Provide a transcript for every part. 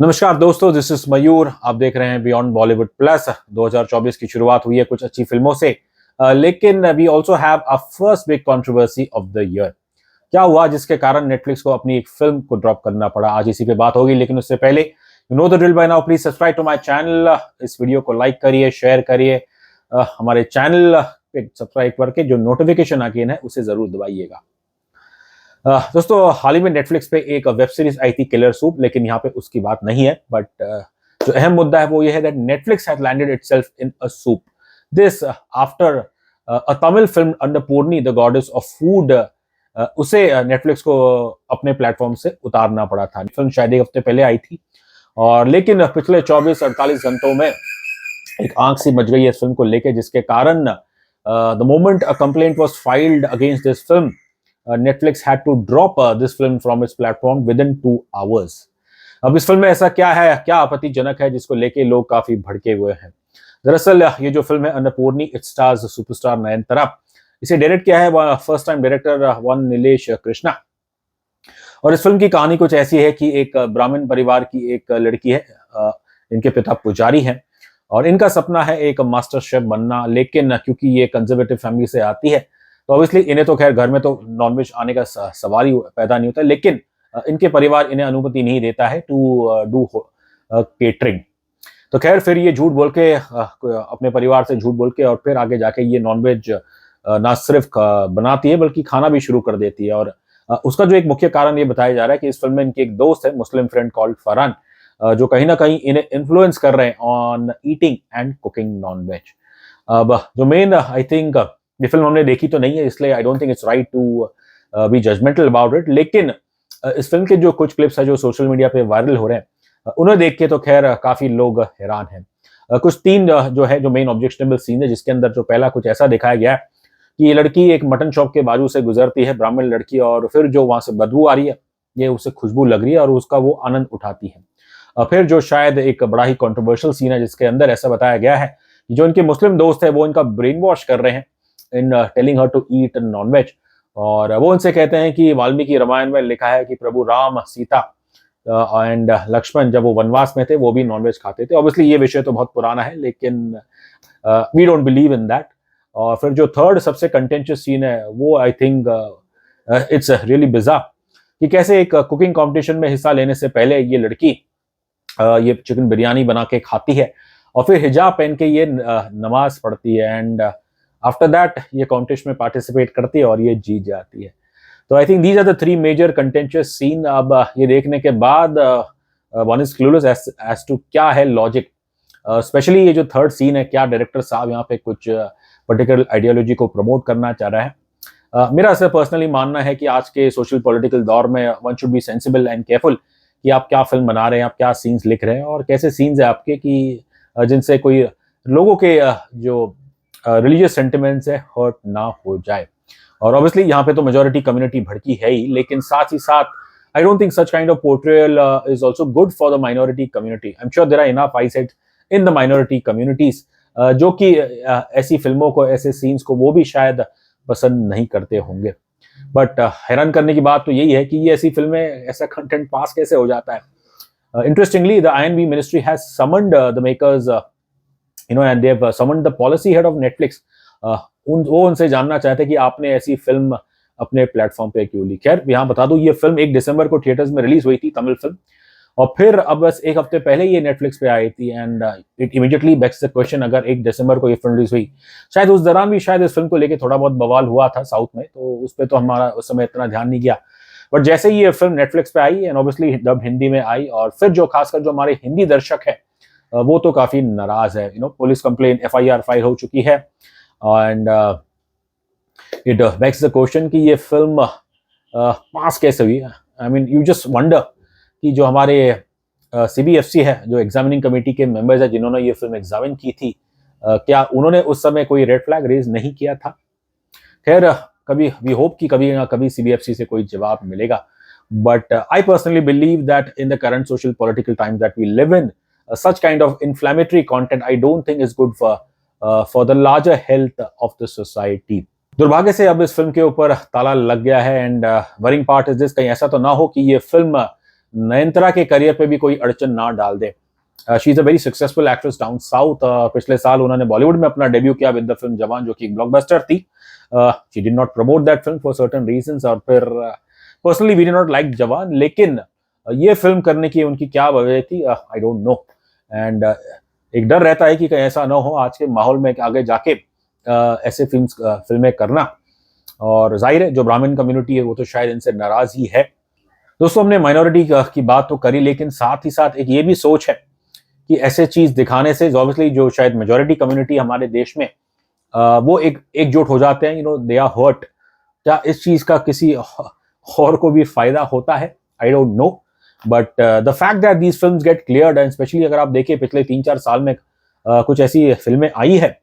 नमस्कार दोस्तों, this is मयूर। आप देख रहे हैं बियॉन्ड बॉलीवुड प्लस। 2024 की शुरुआत हुई है कुछ अच्छी फिल्मों से, लेकिन we also have a first big controversy of the year. क्या हुआ जिसके कारण नेटफ्लिक्स को अपनी एक फिल्म को ड्रॉप करना पड़ा? आज इसी पे बात होगी, लेकिन उससे पहले you know the drill bye now, please subscribe to my channel. इस वीडियो को लाइक करिए, शेयर करिए, हमारे चैनल पे सब्सक्राइब करके जो नोटिफिकेशन आइकन है उसे जरूर दबाइएगा। दोस्तों, हाल ही में नेटफ्लिक्स पे एक वेब सीरीज आई थी, किलर सूप, लेकिन यहाँ पे उसकी बात नहीं है। बट जो अहम मुद्दा है वो ये है that Netflix has landed itself in a soup. This after a Tamil film Annapoorani the goddess of food, उसे नेटफ्लिक्स को अपने प्लेटफॉर्म से उतारना पड़ा था। फिल्म शायद एक हफ्ते पहले आई थी, और लेकिन पिछले 24-48 घंटों में एक आंख सी मच गई है इस फिल्म को लेके, जिसके कारण the moment a complaint was filed against this film, Netflix had to drop this film from its platform within 2 hours. अब इस फिल्म में ऐसा क्या है, क्या आपत्तिजनक है जिसको लेके लोग काफी भड़के हुए हैं? दरअसल ये जो फिल्म है Annapoorani, it stars superstar Nayantara. इसे डायरेक्ट किया है first time director one Nilesh Krishna. और इस फिल्म की कहानी कुछ ऐसी है कि एक ब्राह्मण परिवार की एक लड़की है, इनके पिता पुजारी हैं, और इनका सपना है एक मास्टर शेफ बनना। लेकिन क्योंकि ये कंजर्वेटिव फैमिली से आती है, तो ऑब्वियसली इन्हें तो खैर घर में तो नॉनवेज आने का सवाल ही पैदा नहीं होता। लेकिन इनके परिवार इन्हें अनुमति नहीं देता है टू डू केटरिंग। तो खैर फिर ये झूठ बोल के, अपने परिवार से झूठ बोल के, और फिर आगे जाके ये नॉनवेज ना सिर्फ बनाती है बल्कि खाना भी शुरू कर देती है। और उसका जो एक मुख्य कारण ये बताया जा रहा है कि इस फिल्म में इनकी एक दोस्त है, मुस्लिम फ्रेंड कॉल्ड फरहान, जो कहीं ना कहीं इन्हें इन्फ्लुएंस कर रहे हैं on eating and cooking nonveg. अब जो मेन, आई थिंक ये फिल्म हमने देखी तो नहीं है, इसलिए I don't think it's right to be judgmental about it. लेकिन इस फिल्म के जो कुछ क्लिप्स है जो सोशल मीडिया पे वायरल हो रहे हैं, उन्हें देख के तो खैर काफी लोग हैरान हैं। कुछ तीन जो है, जो मेन ऑब्जेक्शनेबल सीन है, जिसके अंदर जो पहला कुछ ऐसा दिखाया गया है कि ये लड़की एक मटन शॉप के बाजू से गुजरती है, ब्राह्मण लड़की, और फिर जो वहां से बदबू आ रही है, ये उसे खुशबू लग रही है और उसका वो आनंद उठाती है। फिर जो शायद एक बड़ा ही कॉन्ट्रोवर्शियल सीन है, जिसके अंदर ऐसा बताया गया है कि जो इनके मुस्लिम दोस्त है वो इनका ब्रेन वॉश कर रहे हैं in telling her to eat nonveg. और वो उनसे कहते हैं कि वाल्मीकि रामायण में लिखा है कि प्रभु राम, सीता एंड लक्ष्मण जब वो वनवास में थे वो भी नॉनवेज खाते थे। ऑब्वियसली ये विषय तो बहुत पुराना है, लेकिन we don't believe in that. और फिर जो थर्ड सबसे कंटेंशियस सीन है वो I think it's really bizarre, कि कैसे एक कुकिंग कंपटीशन में हिस्सा लेने से पहले ये लड़की ये चिकन बिरयानी बना के खाती है, और फिर हिजाब पहन के ये नमाज पढ़ती है, एंड आफ्टर दैट ये कॉन्टेस्ट में पार्टिसिपेट करती है और ये जीत जाती है। तो I think these are the three major contentious scene. अब ये देखने के बाद one is clueless as to क्या है लॉजिक, स्पेशली ये जो थर्ड सीन है, क्या डायरेक्टर साहब यहाँ पे कुछ पर्टिकुलर आइडियोलॉजी को प्रमोट करना चाह रहा है। मेरा ऐसा पर्सनली मानना है कि आज के सोशल पॉलिटिकल दौर में one should be sensible and careful कि आप क्या फिल्म बना रहे हैं, आप क्या सीन्स लिख रहे हैं, और कैसे सीन्स है आपके कि जिनसे कोई लोगों के जो रिलीजियस सेंटिमेंट्स है हर्ट ना हो जाए। और ऑब्वियसली यहाँ पे तो मेजॉरिटी कम्युनिटी भड़की है ही, लेकिन साथ ही साथ I don't think such kind of portrayal is also good for the minority community. I am sure there are enough assets in the minority communities जो कि ऐसी फिल्मों को, ऐसे सीन्स को वो भी शायद पसंद नहीं करते होंगे। बट हैरान करने की बात तो यही है कि ये ऐसी फिल्में, ऐसा कंटेंट पास कैसे हो जाता है। Interestingly the INB ministry has summoned the makers, and they have summoned the policy head of Netflix. वो उनसे जानना चाहते हैं कि आपने ऐसी फिल्म अपने प्लेटफॉर्म पे क्यों ली। खैर यहाँ बता दूं, ये फिल्म 1 दिसंबर को थिएटर्स में रिलीज हुई थी, तमिल फिल्म, और फिर अब बस एक हफ्ते पहले ये नेटफ्लिक्स पे आई थी। And it immediately bags the question, अगर 1 दिसंबर को ये फिल्म रिलीज हुई, शायद उस दौरान भी शायद इस फिल्म को लेके थोड़ा बहुत बवाल हुआ था साउथ में, तो उस पर तो हमारा उस समय इतना ध्यान नहीं गया। बट जैसे ही ये फिल्म नेटफ्लिक्स पे आई एंड ऑब्वियसली डब हिंदी में आई, और फिर जो खासकर जो हमारे हिंदी दर्शक है वो तो काफी नाराज है। पुलिस कंप्लेन FIR फाइल हो चुकी है, and it bags the question कि ये फिल्म पास कैसे हुई। I mean you just wonder कि जो हमारे CBFC है, जो एग्जामिनिंग कमेटी के मेंबर्स है जिन्होंने ये फिल्म एग्जामिन की थी, क्या उन्होंने उस समय कोई रेड फ्लैग रेज नहीं किया था? खैर कभी वी होप कि कभी ना कभी CBFC से कोई जवाब मिलेगा। But I personally believe that in the current social political times that we live in, such kind of inflammatory content I don't think is good for the larger health of the society. दुर्भाग्य से अब इस film के ऊपर ताला लग गया है, and worrying part is this, कहीं ऐसा तो ना हो कि ये फिल्म नयनतारा के करियर पे भी कोई अड़चन ना डाल दे। She is a very successful actress down south. पिछले साल उन्होंने बॉलीवुड में अपना डेब्यू किया विद द फिल्म जवान, जो कि एक ब्लॉकबस्टर थी। She did not promote that film for certain reasons, और फिर personally we did not like Jawan, लेकिन ये फिल्म करने की उनकी क्या वजह थी, आई डोंट नो। एंड एक डर रहता है कि कहीं ऐसा ना हो आज के माहौल में आगे जाके ऐसे फिल्में करना, और जाहिर है जो ब्राह्मण कम्युनिटी है वो तो शायद इनसे नाराज ही है। दोस्तों, हमने माइनॉरिटी की बात तो करी, लेकिन साथ ही साथ एक ये भी सोच है कि ऐसे चीज दिखाने से ऑब्वियसली जो शायद मेजोरिटी कम्युनिटी हमारे देश में वो एकजुट हो जाते हैं, दे आर हर्ट। क्या इस चीज का किसी और को भी फायदा होता है? I don't know, but the fact that these films get cleared, and specially अगर आप देखिए पिछले 3-4 साल में कुछ ऐसी फिल्में आई है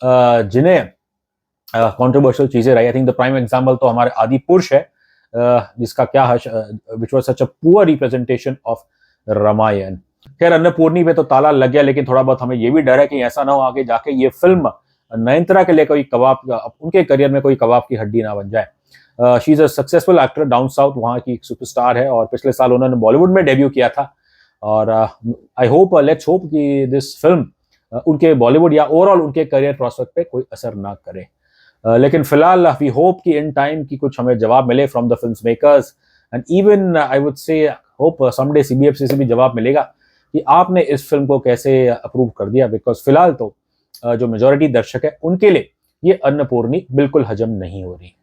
जिन्हें कंट्रोवर्शियल चीजें रही। I think the prime example तो हमारे आदि पुरुष है, जिसका क्या है, which was such a poor representation of Ramayana. खैर, अन्नपूर्णी पे तो ताला लग गया, लेकिन थोड़ा बहुत हमें ये भी डर है कि ऐसा ना हो आगे जाके ये फिल्म नयनतारा के लिए कोई उनके करियर में कोई कबाब की हड्डी ना बन जाए। She is a successful actor down south, वहाँ की एक सुपरस्टार है, और पिछले साल उन्होंने बॉलीवुड में डेब्यू किया था। और आई होप, लेट्स होप कि दिस फिल्म उनके बॉलीवुड या ओवरऑल उनके करियर प्रोस्पेक्ट पे कोई असर ना करे। लेकिन फिलहाल वी होप कि इन टाइम की कुछ हमें जवाब मिले from the film makers, and even I would say hope someday CBFC से भी जवाब मिलेगा कि आपने इस फिल्म को कैसे अप्रूव कर दिया, बिकॉज फिलहाल तो जो मेजोरिटी दर्शक है उनके लिए ये अन्नपूर्णी बिल्कुल हजम नहीं हो रही।